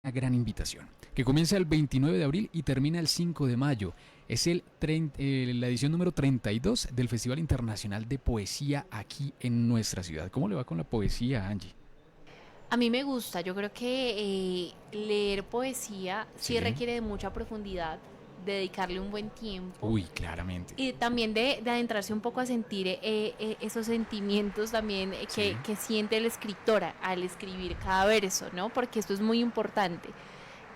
Una gran invitación, que comienza el 29 de abril y termina el 5 de mayo. Es la edición número 32 del Festival Internacional de Poesía aquí en nuestra ciudad. ¿Cómo le va con la poesía, Angie? A mí me gusta, yo creo que leer poesía sí Sí. requiere de mucha profundidad, de dedicarle un buen tiempo Uy, claramente. y también de adentrarse un poco a sentir esos sentimientos también Sí. que siente el escritor al escribir cada verso, ¿no? Porque esto es muy importante.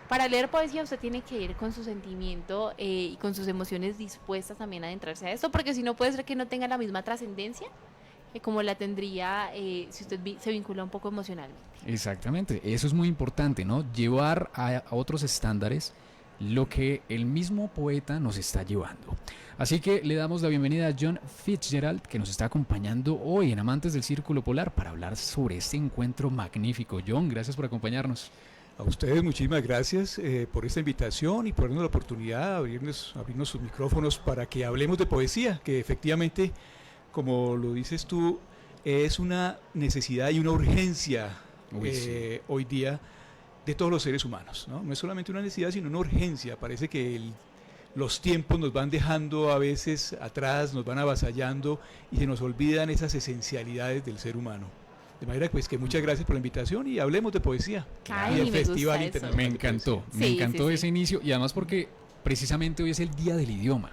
Para leer poesía usted tiene que ir con su sentimiento y con sus emociones dispuestas también a adentrarse a esto, porque si no puede ser que no tenga la misma trascendencia como la tendría si usted se vincula un poco emocionalmente. Exactamente, eso es muy importante, ¿no? Llevar a otros estándares lo que el mismo poeta nos está llevando. Así que le damos la bienvenida a John Fitzgerald, que nos está acompañando hoy en Amantes del Círculo Polar para hablar sobre este encuentro magnífico. John, gracias por acompañarnos. A ustedes muchísimas gracias por esta invitación y por darnos la oportunidad de abrirnos sus micrófonos para que hablemos de poesía, que efectivamente, como lo dices tú, es una necesidad y una urgencia Uy, sí. hoy día de todos los seres humanos. No es solamente una necesidad, sino una urgencia. Parece que los tiempos nos van dejando a veces atrás, nos van avasallando y se nos olvidan esas esencialidades del ser humano. De manera pues que muchas gracias por la invitación y hablemos de poesía y del Ay, Claro. me gusta Festival eso. Me Internacional de Poesía. encantó, me Sí, sí, encantó sí. ese inicio y además porque precisamente hoy es el Día del Idioma.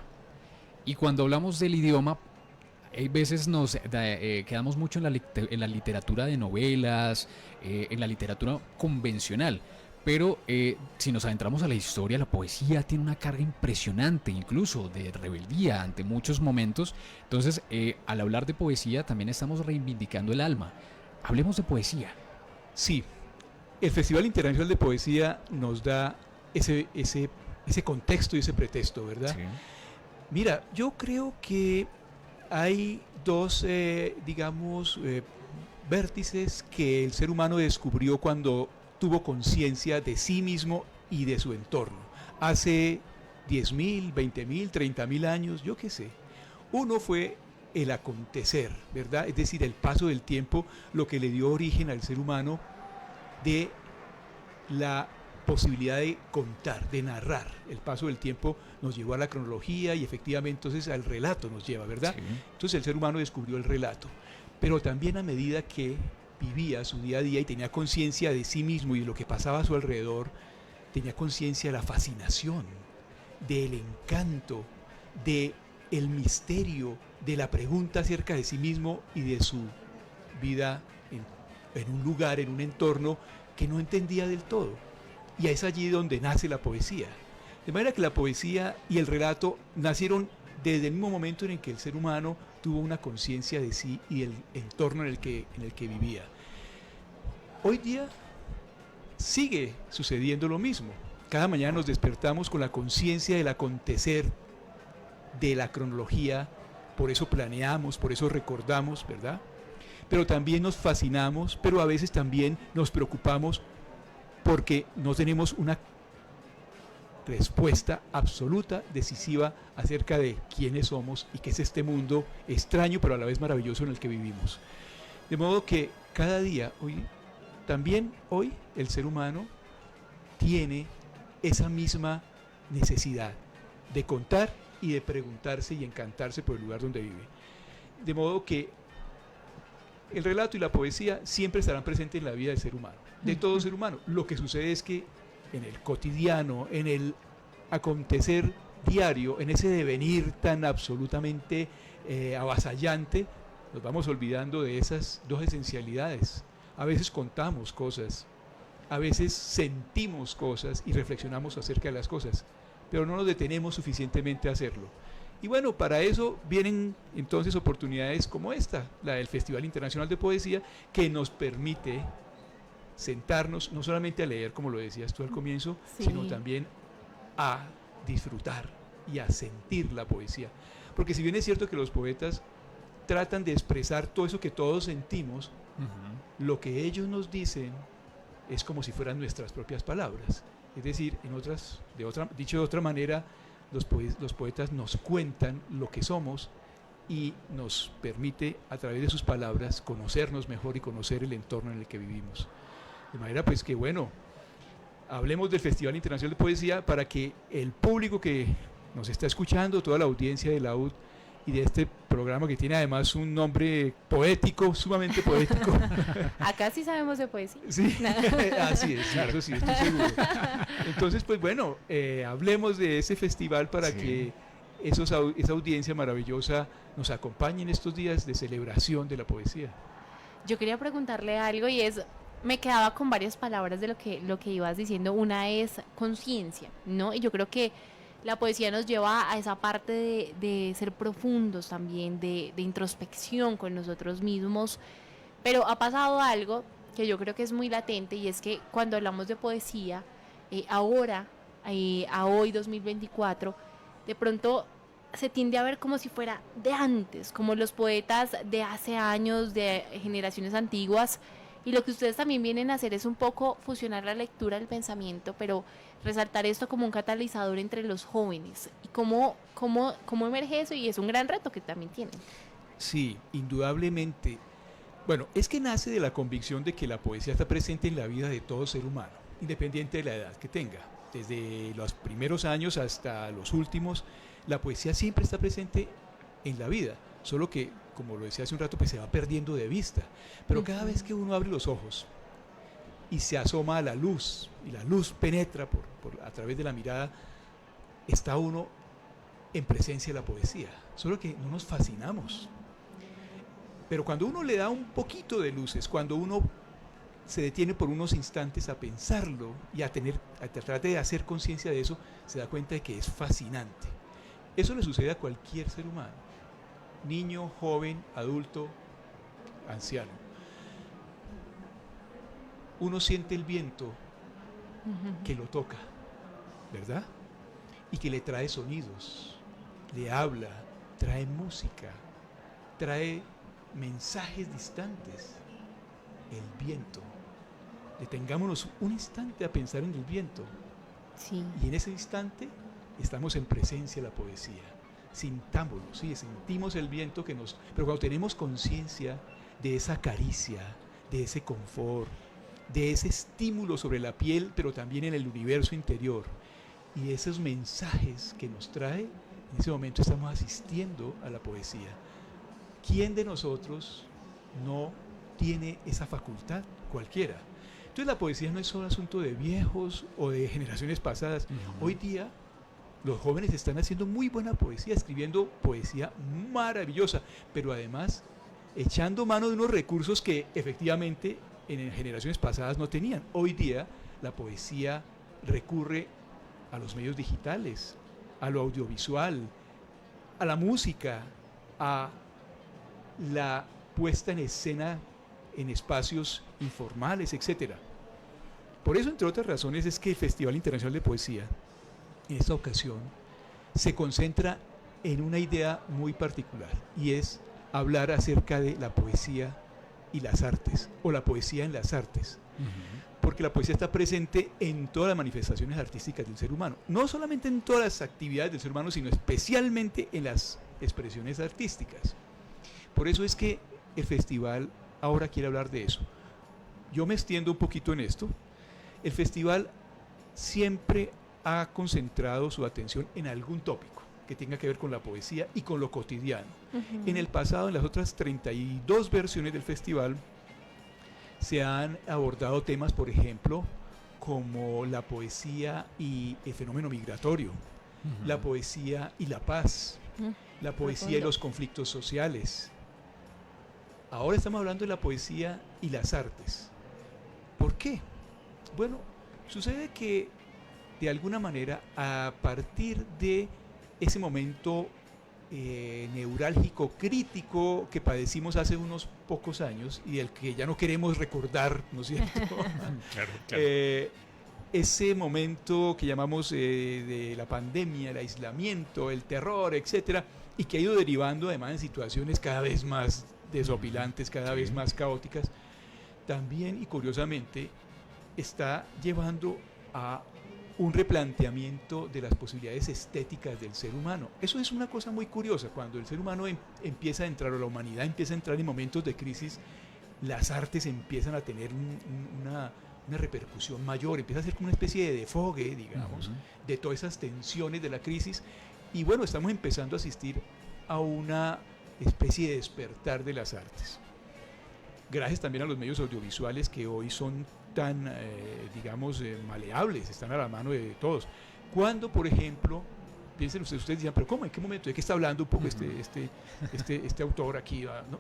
Y cuando hablamos del idioma, hay veces quedamos mucho en la literatura de novelas, en la literatura convencional. Pero si nos adentramos a la historia, la poesía tiene una carga impresionante, incluso de rebeldía ante muchos momentos. Entonces, al hablar de poesía, también estamos reivindicando el alma. Hablemos de poesía. Sí, el Festival Internacional de Poesía nos da ese contexto y ese pretexto, ¿verdad? Sí. Mira, yo creo que hay dos, digamos, vértices que el ser humano descubrió cuando tuvo conciencia de sí mismo y de su entorno. Hace 10.000, 20.000, 30.000 años, yo qué sé. Uno fue el acontecer, ¿verdad? Es decir, el paso del tiempo, lo que le dio origen al ser humano de la posibilidad de contar, de narrar. El paso del tiempo nos llevó a la cronología y efectivamente entonces al relato nos lleva, ¿verdad? Sí. Entonces el ser humano descubrió el relato, pero también a medida que vivía su día a día y tenía conciencia de sí mismo y de lo que pasaba a su alrededor, tenía conciencia de la fascinación, del encanto, de el misterio, de la pregunta acerca de sí mismo y de su vida en un lugar, en un entorno que no entendía del todo. Y es allí donde nace la poesía. De manera que la poesía y el relato nacieron desde el mismo momento en el que el ser humano tuvo una conciencia de sí y del entorno en el que vivía. Hoy día sigue sucediendo lo mismo. Cada mañana nos despertamos con la conciencia del acontecer, de la cronología, por eso planeamos, por eso recordamos, ¿verdad? Pero también nos fascinamos, pero a veces también nos preocupamos porque no tenemos una respuesta absoluta, decisiva acerca de quiénes somos y qué es este mundo extraño pero a la vez maravilloso en el que vivimos. De modo que cada día, hoy el ser humano tiene esa misma necesidad de contar y de preguntarse y encantarse por el lugar donde vive. De modo que el relato y la poesía siempre estarán presentes en la vida del ser humano, de todo ser humano. Lo que sucede es que en el cotidiano, en el acontecer diario, en ese devenir tan absolutamente avasallante, nos vamos olvidando de esas dos esencialidades. A veces contamos cosas, a veces sentimos cosas y reflexionamos acerca de las cosas, pero no nos detenemos suficientemente a hacerlo. Y bueno, para eso vienen entonces oportunidades como esta, la del Festival Internacional de Poesía, que nos permite sentarnos no solamente a leer, como lo decías tú al comienzo, sino Sí. también a disfrutar y a sentir la poesía. Porque si bien es cierto que los poetas tratan de expresar todo eso que todos sentimos, Ujú. lo que ellos nos dicen es como si fueran nuestras propias palabras. Es decir, dicho de otra manera, los poetas nos cuentan lo que somos y nos permite a través de sus palabras conocernos mejor y conocer el entorno en el que vivimos. De manera pues que bueno, hablemos del Festival Internacional de Poesía para que el público que nos está escuchando, toda la audiencia de la UD y de este programa que tiene además un nombre poético, sumamente poético. Acá sí sabemos de poesía. Sí, así es, eso sí, estoy seguro. Entonces, pues bueno, hablemos de ese festival para que esa audiencia maravillosa nos acompañe en estos días de celebración de la poesía. Yo quería preguntarle algo y es, me quedaba con varias palabras de lo que ibas diciendo. Una es conciencia, ¿no? Y yo creo que la poesía nos lleva a esa parte de ser profundos también, de introspección con nosotros mismos. Pero ha pasado algo que yo creo que es muy latente, y es que cuando hablamos de poesía, ahora, a hoy 2024, de pronto se tiende a ver como si fuera de antes, como los poetas de hace años, de generaciones antiguas. Y lo que ustedes también vienen a hacer es un poco fusionar la lectura del pensamiento, pero resaltar esto como un catalizador entre los jóvenes. ¿Y cómo emerge eso? Y es un gran reto que también tienen. Sí, indudablemente. Bueno, es que nace de la convicción de que la poesía está presente en la vida de todo ser humano, independiente de la edad que tenga. Desde los primeros años hasta los últimos, la poesía siempre está presente en la vida, solo que, como lo decía hace un rato, pues se va perdiendo de vista. Pero cada vez que uno abre los ojos y se asoma a la luz, y la luz penetra a través de la mirada, está uno en presencia de la poesía, solo que no nos fascinamos. Pero cuando uno le da un poquito de luces, cuando uno se detiene por unos instantes a pensarlo y a tratar de hacer conciencia de eso, se da cuenta de que es fascinante. Eso le sucede a cualquier ser humano, niño, joven, adulto, anciano. Uno siente el viento que lo toca, ¿verdad? Y que le trae sonidos, le habla, trae música, trae mensajes distantes. El viento. Detengámonos un instante a pensar en el viento. Sí. Y en ese instante estamos en presencia de la poesía. Sintámoslo, sí, sentimos el viento que nos... Pero cuando tenemos conciencia de esa caricia, de ese confort, de ese estímulo sobre la piel, pero también en el universo interior, y esos mensajes que nos trae, en ese momento estamos asistiendo a la poesía. ¿Quién de nosotros no tiene esa facultad? Cualquiera. Entonces la poesía no es solo asunto de viejos o de generaciones pasadas. Hoy día los jóvenes están haciendo muy buena poesía, escribiendo poesía maravillosa, pero además echando mano de unos recursos que efectivamente en generaciones pasadas no tenían. Hoy día la poesía recurre a los medios digitales, a lo audiovisual, a la música, a la puesta en escena en espacios informales, etc. Por eso, entre otras razones, es que el Festival Internacional de Poesía, en esta ocasión, se concentra en una idea muy particular, y es hablar acerca de la poesía y las artes, o la poesía en las artes. Porque la poesía está presente en todas las manifestaciones artísticas del ser humano, no solamente en todas las actividades del ser humano, sino especialmente en las expresiones artísticas. Por eso es que el festival ahora quiere hablar de eso. Yo me extiendo un poquito en esto. El festival siempre ha concentrado su atención en algún tópico que tenga que ver con la poesía y con lo cotidiano. En el pasado, en las otras 32 versiones del festival, se han abordado temas, por ejemplo, como la poesía y el fenómeno migratorio, la poesía y la paz, la poesía y los conflictos sociales. Ahora estamos hablando de la poesía y las artes. ¿Por qué? Bueno, sucede que de alguna manera, a partir de ese momento neurálgico, crítico que padecimos hace unos pocos años y del que ya no queremos recordar, ¿no es cierto? Claro. Ese momento que llamamos de la pandemia, el aislamiento, el terror, etcétera, y que ha ido derivando además en situaciones cada vez más desopilantes, cada vez más caóticas, también y curiosamente está llevando a un replanteamiento de las posibilidades estéticas del ser humano. Eso es una cosa muy curiosa. Cuando el ser humano empieza a entrar, o la humanidad empieza a entrar en momentos de crisis, las artes empiezan a tener una repercusión mayor, empieza a ser como una especie de desfogue, digamos, de todas esas tensiones de la crisis. Y bueno, estamos empezando a asistir a una especie de despertar de las artes. Gracias también a los medios audiovisuales que hoy son tan, digamos, maleables, están a la mano de todos. Cuando, por ejemplo, piensen ustedes dirán, pero ¿cómo? ¿En qué momento? ¿De qué está hablando un poco este autor aquí? ¿No?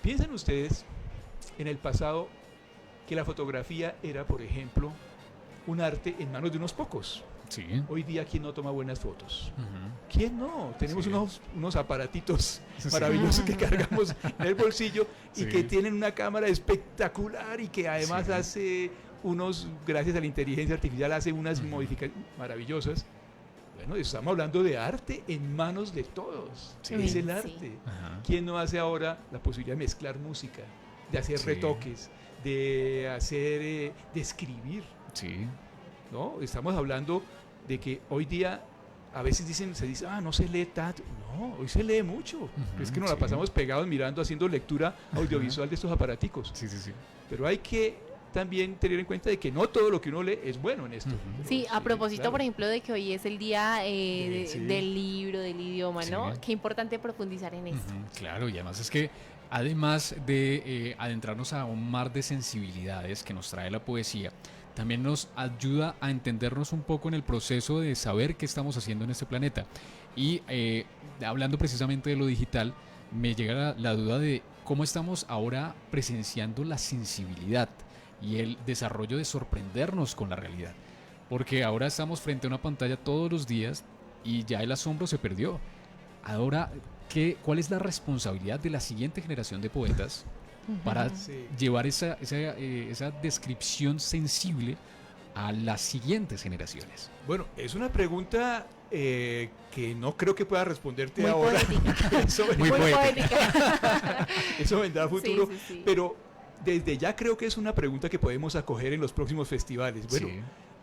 Piensen ustedes en el pasado que la fotografía era, por ejemplo, un arte en manos de unos pocos. Sí. Hoy día, ¿quién no toma buenas fotos? ¿Quién no? Tenemos unos aparatitos maravillosos que cargamos en el bolsillo y que tienen una cámara espectacular y que además hace gracias a la inteligencia artificial, hace unas modificaciones maravillosas. Bueno, estamos hablando de arte en manos de todos. Es el arte. ¿Quién no hace ahora la posibilidad de mezclar música, de hacer retoques, de escribir? Sí. ¿No? Estamos hablando de que hoy día a veces se dice, no se lee tanto. No, hoy se lee mucho. Es que nos la pasamos pegados mirando, haciendo lectura audiovisual de estos aparaticos. Sí. Pero hay que también tener en cuenta de que no todo lo que uno lee es bueno en esto. Sí, a propósito, por ejemplo, de que hoy es el día del libro, del idioma, ¿no? Qué importante profundizar en esto. Claro, y además es que además de adentrarnos a un mar de sensibilidades que nos trae la poesía, también nos ayuda a entendernos un poco en el proceso de saber qué estamos haciendo en este planeta. Y hablando precisamente de lo digital, me llega la duda de cómo estamos ahora presenciando la sensibilidad y el desarrollo de sorprendernos con la realidad. Porque ahora estamos frente a una pantalla todos los días y ya el asombro se perdió. Ahora, ¿cuál es la responsabilidad de la siguiente generación de poetas para llevar esa descripción sensible a las siguientes generaciones? Bueno, es una pregunta que no creo que pueda responderte muy ahora. Muy poética. Eso vendrá a futuro. Pero desde ya creo que es una pregunta que podemos acoger en los próximos festivales. Bueno,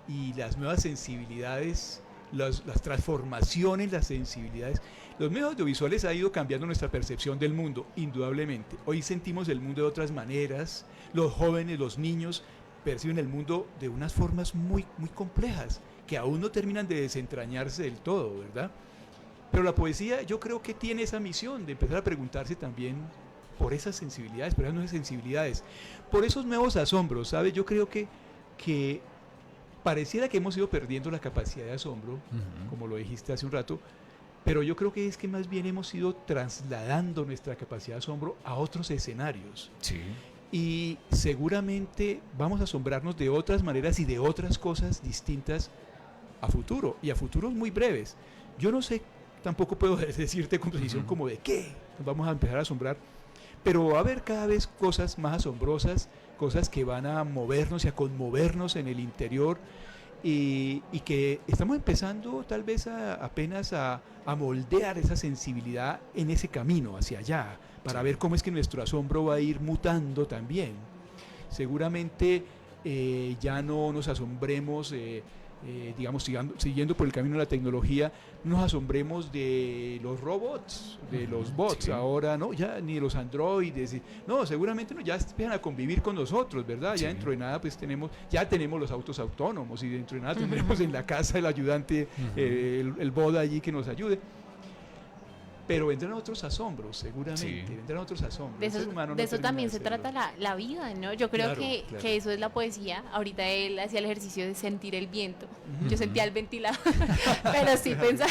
y las nuevas sensibilidades, las transformaciones, las sensibilidades. Los medios audiovisuales han ido cambiando nuestra percepción del mundo, indudablemente. Hoy sentimos el mundo de otras maneras. Los jóvenes, los niños perciben el mundo de unas formas muy, muy complejas que aún no terminan de desentrañarse del todo, ¿verdad? Pero la poesía yo creo que tiene esa misión de empezar a preguntarse también por esas sensibilidades, por esas nuevas sensibilidades, por esos nuevos asombros, ¿sabes? Yo creo que pareciera que hemos ido perdiendo la capacidad de asombro, como lo dijiste hace un rato, pero yo creo que es que más bien hemos ido trasladando nuestra capacidad de asombro a otros escenarios. Sí. Y seguramente vamos a asombrarnos de otras maneras y de otras cosas distintas a futuro, y a futuros muy breves. Yo no sé, tampoco puedo decirte con precisión como de qué nos vamos a empezar a asombrar, pero va a haber cada vez cosas más asombrosas, cosas que van a movernos y a conmovernos en el interior, y que estamos empezando tal vez apenas a moldear esa sensibilidad en ese camino hacia allá, para ver cómo es que nuestro asombro va a ir mutando también. Seguramente ya no nos asombremos, digamos, siguiendo por el camino de la tecnología, no nos asombremos de los robots, de los bots, ahora no, ya ni los androides, no, seguramente no, ya empiezan a convivir con nosotros, ¿verdad? Ya dentro de nada pues tenemos los autos autónomos, y dentro de nada tendremos en la casa el ayudante, el bot allí que nos ayude. Pero vendrán otros asombros, seguramente, vendrán otros asombros. De eso también se trata la vida, ¿no? Yo creo que eso es la poesía. Ahorita él hacía el ejercicio de sentir el viento. Yo sentía el ventilador, pero sí pensaba...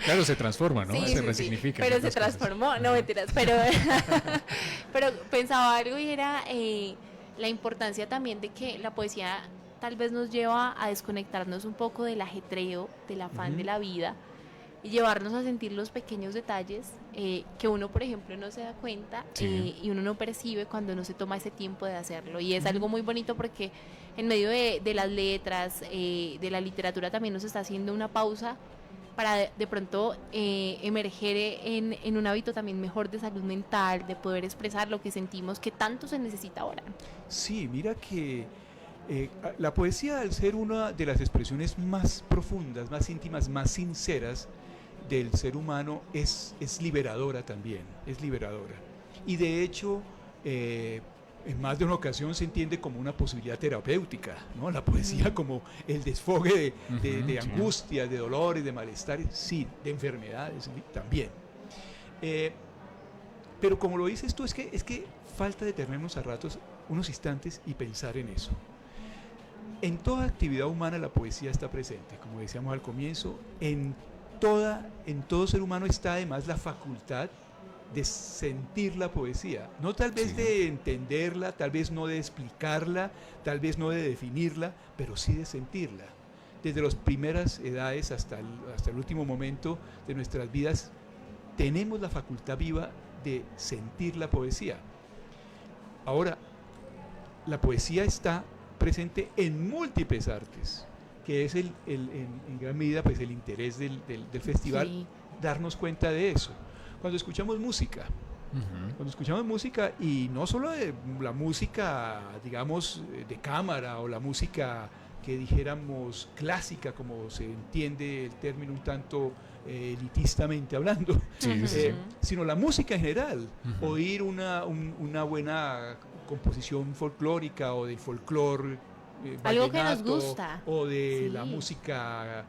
Claro, se transforma, ¿no? Se resignifica. Pero se transformó, no mentiras. Pero pensaba algo y era la importancia también de que la poesía tal vez nos lleva a desconectarnos un poco del ajetreo, del afán de la vida, y llevarnos a sentir los pequeños detalles que uno, por ejemplo, no se da cuenta y uno no percibe cuando no se toma ese tiempo de hacerlo. Y es algo muy bonito porque en medio de las letras, de la literatura, también nos está haciendo una pausa para de pronto emerger en un hábito también mejor de salud mental, de poder expresar lo que sentimos que tanto se necesita ahora. Sí, mira que la poesía, al ser una de las expresiones más profundas, más íntimas, más sinceras del ser humano, es liberadora también, es liberadora. Y de hecho, en más de una ocasión se entiende como una posibilidad terapéutica, ¿no? La poesía como el desfogue de Sí. angustias, de dolores, de malestares, sí, de enfermedades también. Pero como lo dices tú, es que falta detenernos a ratos, unos instantes y pensar en eso. En toda actividad humana la poesía está presente, como decíamos al comienzo, en todo ser humano está además la facultad de sentir la poesía, no tal vez Sí. de entenderla, tal vez no de explicarla, tal vez no de definirla, pero sí de sentirla. Desde las primeras edades hasta el último momento de nuestras vidas, tenemos la facultad viva de sentir la poesía. Ahora, la poesía está presente en múltiples artes, que es en gran medida pues, el interés del festival, Sí. darnos cuenta de eso. Cuando escuchamos música, y no solo de la música, digamos, de cámara o la música que dijéramos clásica, como se entiende el término un tanto elitistamente hablando, Sí, sí. sino la música en general, Ujú. oír una buena composición folclórica o del folclore Algo que nos vallenato, gusta. o de Sí. la música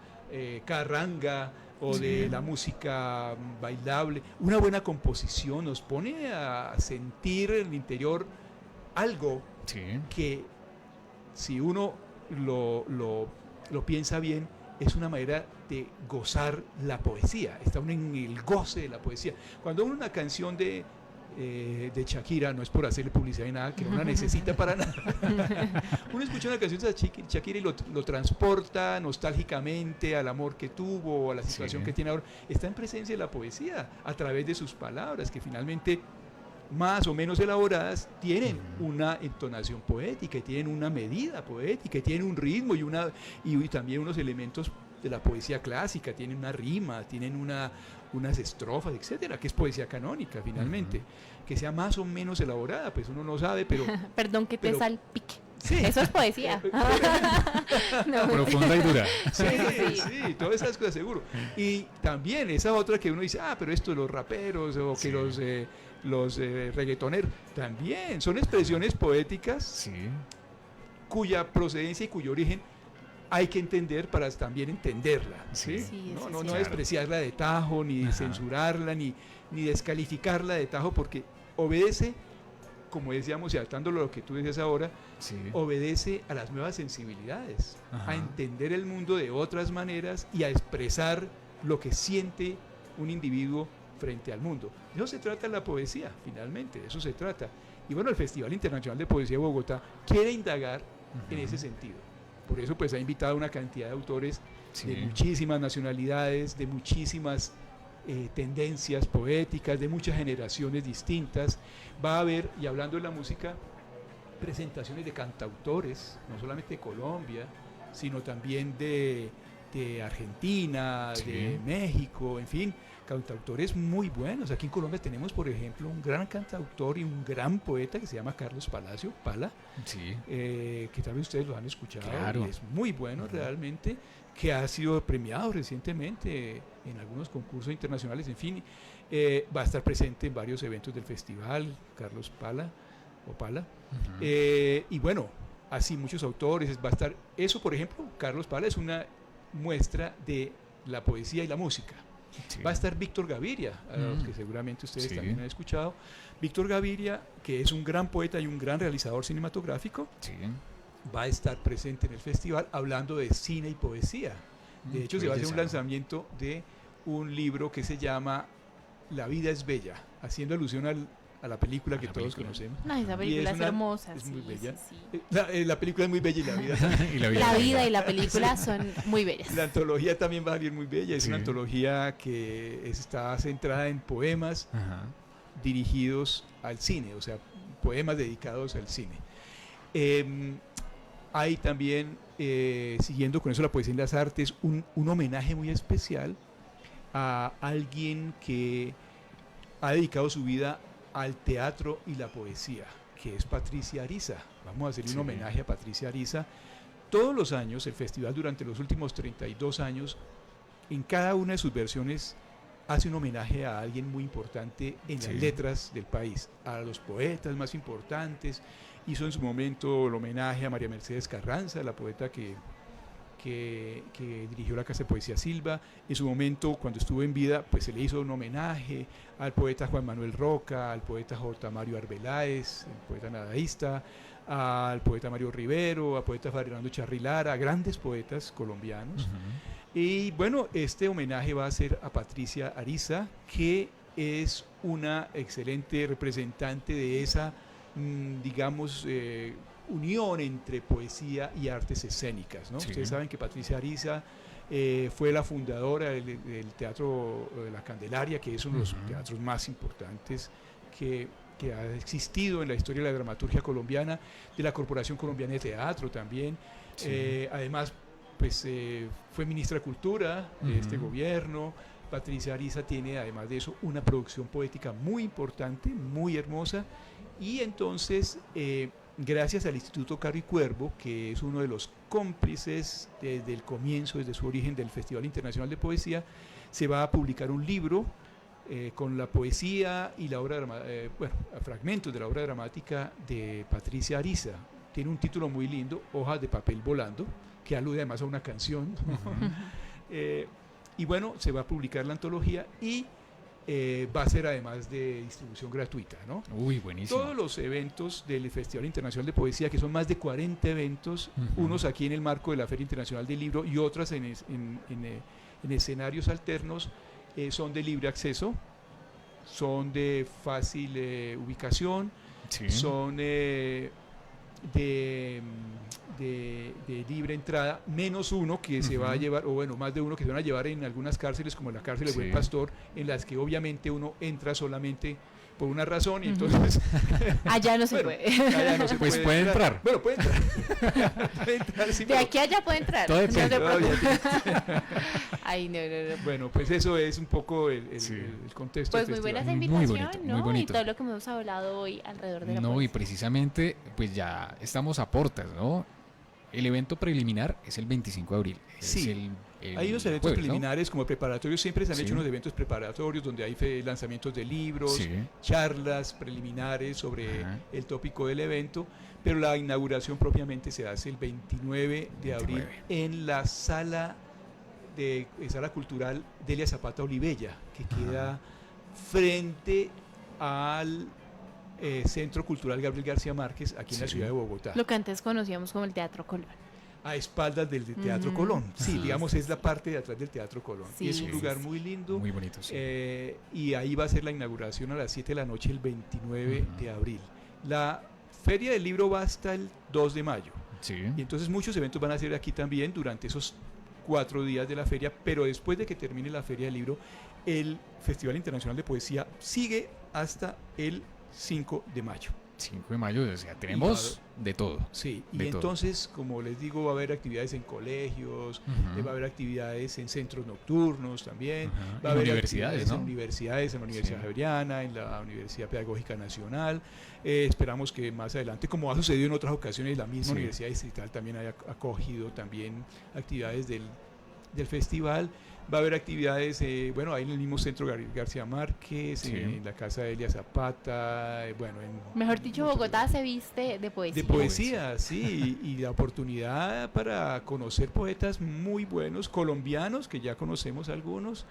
carranga, o Sí. de la música bailable. Una buena composición nos pone a sentir en el interior algo Sí. que, si uno lo piensa bien, es una manera de gozar la poesía. Está uno en el goce de la poesía. Cuando uno una canción de Shakira, no es por hacerle publicidad ni nada, que no la necesita para nada. Uno escucha una canción de Shakira y lo transporta nostálgicamente al amor que tuvo, a la situación Sí. que tiene ahora. Está en presencia de la poesía a través de sus palabras, que finalmente, más o menos elaboradas, tienen Ujú. una entonación poética, y tienen una medida poética, y tienen un ritmo y también unos elementos de la poesía clásica, tienen una rima, tienen unas estrofas, etcétera, que es poesía canónica finalmente. Que sea más o menos elaborada, pues uno no sabe, pero Perdón que te pero- salpique. sí. Eso es poesía. No, Profunda y dura. Sí, Sí. sí, todas esas cosas seguro. Y también esa otra que uno dice, pero esto de los raperos o Sí. que los reggaetoneros, también son expresiones poéticas Sí. cuya procedencia y cuyo origen hay que entender para también entenderla. Sí. ¿sí? Sí, eso No, es no cierto. despreciarla de tajo, ni Ajá. censurarla, ni descalificarla de tajo, porque obedece, como decíamos, y atándolo a lo que tú decías ahora, Sí. obedece a las nuevas sensibilidades, Ajá. a entender el mundo de otras maneras y a expresar lo que siente un individuo frente al mundo. De eso se trata la poesía, finalmente, de eso se trata. Y bueno, el Festival Internacional de Poesía de Bogotá quiere indagar en Ujú. ese sentido. Por eso pues ha invitado a una cantidad de autores Sí. de muchísimas nacionalidades, de muchísimas tendencias poéticas, de muchas generaciones distintas. Va a haber, y hablando de la música, presentaciones de cantautores, no solamente de Colombia, sino también de Argentina, Sí. de México, en fin, cantautores muy buenos. Aquí en Colombia tenemos, por ejemplo, un gran cantautor y un gran poeta que se llama Carlos Palacio, Pala, Sí. que tal vez ustedes lo han escuchado, Claro. y es muy bueno realmente, que ha sido premiado recientemente en algunos concursos internacionales, en fin, va a estar presente en varios eventos del festival, Carlos Pala, o Pala, Ujú. y bueno, así muchos autores, va a estar, eso por ejemplo, Carlos Pala es una muestra de la poesía y la música. Sí. Va a estar Víctor Gaviria, a los Mm. que seguramente ustedes Sí. también han escuchado. Víctor Gaviria, que es un gran poeta y un gran realizador cinematográfico, Sí. va a estar presente en el festival hablando de cine y poesía. De hecho, se va a hacer un Belleza. lanzamiento de un libro que se llama La vida es bella, haciendo alusión a la película A que la todos película. conocemos. No, esa Y película es una- hermosa. es muy sí, bella. sí, sí. La película es muy bella y la vida Y la vida. La vida y la película son muy bellas. La antología también va a salir muy bella. Es Sí. una antología que está centrada en poemas Ajá. dirigidos al cine, o sea, poemas dedicados al cine. Hay también, siguiendo con eso la poesía en las artes, un homenaje muy especial a alguien que ha dedicado su vida al teatro y la poesía, que es Patricia Ariza. Vamos a hacerle Sí. un homenaje a Patricia Ariza. Todos los años, el festival durante los últimos 32 años, en cada una de sus versiones, hace un homenaje a alguien muy importante en Sí. las letras del país, a los poetas más importantes, hizo en su momento el homenaje a María Mercedes Carranza, la poeta que dirigió la Casa de Poesía Silva. En su momento, cuando estuvo en vida, pues se le hizo un homenaje al poeta Juan Manuel Roca, al poeta J. Mario Arbeláez, el poeta nadaísta, al poeta Mario Rivero, al poeta Fernando Charri-Lara, grandes poetas colombianos. Y bueno, este homenaje va a ser a Patricia Ariza, que es una excelente representante de esa, digamos, unión entre poesía y artes escénicas, ¿no? Sí. Ustedes saben que Patricia Ariza fue la fundadora del Teatro de la Candelaria, que es uno de los teatros más importantes que ha existido en la historia de la dramaturgia colombiana, de la Corporación Colombiana de Teatro también. Sí. Además, pues fue ministra de Cultura de este gobierno. Patricia Ariza tiene, además de eso, una producción poética muy importante, muy hermosa, y entonces gracias al Instituto Carro y Cuervo, que es uno de los cómplices desde el comienzo, desde su origen del Festival Internacional de Poesía, se va a publicar un libro con la poesía y la obra, fragmentos de la obra dramática de Patricia Ariza. Tiene un título muy lindo, Hojas de papel volando, que alude además a una canción. Y bueno, se va a publicar la antología y va a ser además de distribución gratuita, ¿no? Uy, buenísimo. Todos los eventos del Festival Internacional de Poesía, que son más de 40 eventos, unos aquí en el marco de la Feria Internacional del Libro y otras en escenarios alternos, son de libre acceso, son de fácil ubicación, sí. Son de libre entrada, menos uno que se va a llevar, o bueno, más de uno que se van a llevar en algunas cárceles, como la cárcel de Buen Pastor, en las que obviamente uno entra solamente por una razón y entonces... allá no se puede. Allá no se pues puede entrar. Bueno, puede entrar. Puede entrar, sí, de aquí a allá puede entrar. Todo depende. Ay, no. Bueno, pues eso es un poco el contexto. Pues muy buena esa invitación, muy bonito, ¿no? Muy bonito. Y todo lo que hemos hablado hoy alrededor de la poesía. Y precisamente, pues ya estamos a puertas, ¿no? El evento preliminar es el 25 de abril. Sí, hay unos eventos jueves, preliminares, ¿no? Como preparatorios, siempre se han hecho unos eventos preparatorios donde hay lanzamientos de libros, charlas preliminares sobre el tópico del evento, pero la inauguración propiamente se hace el 29 de abril en la sala cultural Delia Zapata Olivella, que queda frente al Centro Cultural Gabriel García Márquez, aquí en la ciudad de Bogotá. Lo que antes conocíamos como el Teatro Colón. A espaldas del Teatro Colón. Sí, digamos, es la parte de atrás del Teatro Colón. Sí, y es un lugar muy lindo. Muy bonito, sí. Y ahí va a ser la inauguración a las 7 de la noche el 29 de abril. La Feria del Libro va hasta el 2 de mayo. Sí. Y entonces muchos eventos van a ser aquí también durante esos 4 días de la feria, pero después de que termine la Feria del Libro, el Festival Internacional de Poesía sigue hasta el 5 de mayo. 5 de mayo, o sea, tenemos de todo. Sí, y entonces, como les digo, va a haber actividades en colegios, va a haber actividades en centros nocturnos también, va a haber universidades, ¿no? en la Universidad Javeriana, en la Universidad Pedagógica Nacional. Esperamos que más adelante, como ha sucedido en otras ocasiones, la misma Universidad Distrital también haya acogido también actividades del festival. Va a haber actividades, ahí en el mismo centro García Márquez, en la casa de Elia Zapata, mejor dicho, Bogotá se viste de poesía. De poesía, sí, y la oportunidad para conocer poetas muy buenos, colombianos, que ya conocemos algunos,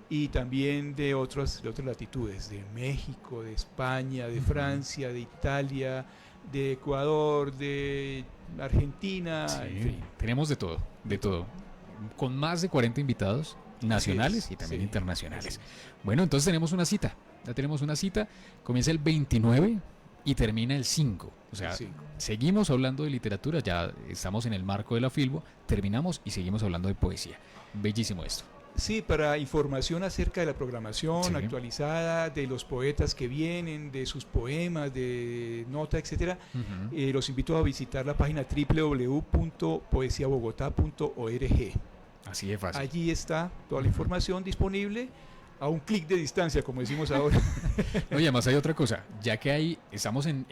y también de otras latitudes, de México, de España, de Francia, de Italia, de Ecuador, de Argentina, en fin. Tenemos de todo, con más de 40 invitados nacionales y también internacionales. Bueno, entonces tenemos una cita, comienza el 29 y termina el 5, o sea, seguimos hablando de literatura, ya estamos en el marco de la Filbo, terminamos y seguimos hablando de poesía. Bellísimo esto. Sí, para información acerca de la programación actualizada, de los poetas que vienen, de sus poemas, de nota, etcétera, los invito a visitar la página www.poesiabogotá.org. Así de fácil. Allí está toda la información disponible a un clic de distancia, como decimos ahora. Oye, además hay otra cosa, ya que estamos en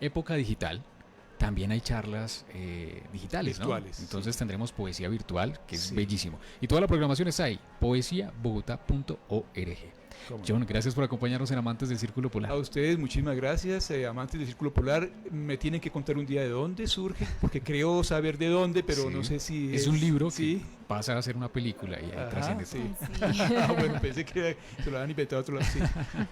época digital, también hay charlas digitales, virtuales, ¿no? Entonces tendremos poesía virtual, que es bellísimo. Y toda la programación está ahí, poesiabogotá.org. ¿Cómo no? John, gracias por acompañarnos en Amantes del Círculo A Polar. ustedes muchísimas gracias, amantes del Círculo Polar. Me tienen que contar un día de dónde surge, porque creo saber de dónde, pero Sí. no sé si Es un libro que Sí. pasa a ser una película y ahí Ajá, trasciende sí. todo. Sí. Bueno, pensé que se lo habían inventado a otro lado. Sí.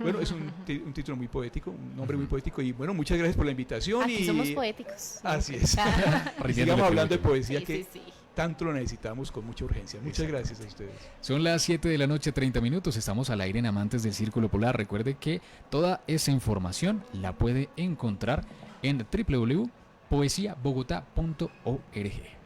Bueno, es un título muy poético, un nombre muy poético. Y bueno, muchas gracias por la invitación. Aquí y somos poéticos. Así es. Y Rindiéndole sigamos hablando de tributo. poesía Sí, que sí, sí. tanto lo necesitamos con mucha urgencia. Muchas gracias a ustedes. Son las 7 de la noche, 30 minutos. Estamos al aire en Amantes del Círculo Polar. Recuerde que toda esa información la puede encontrar en www.poesiabogotá.org.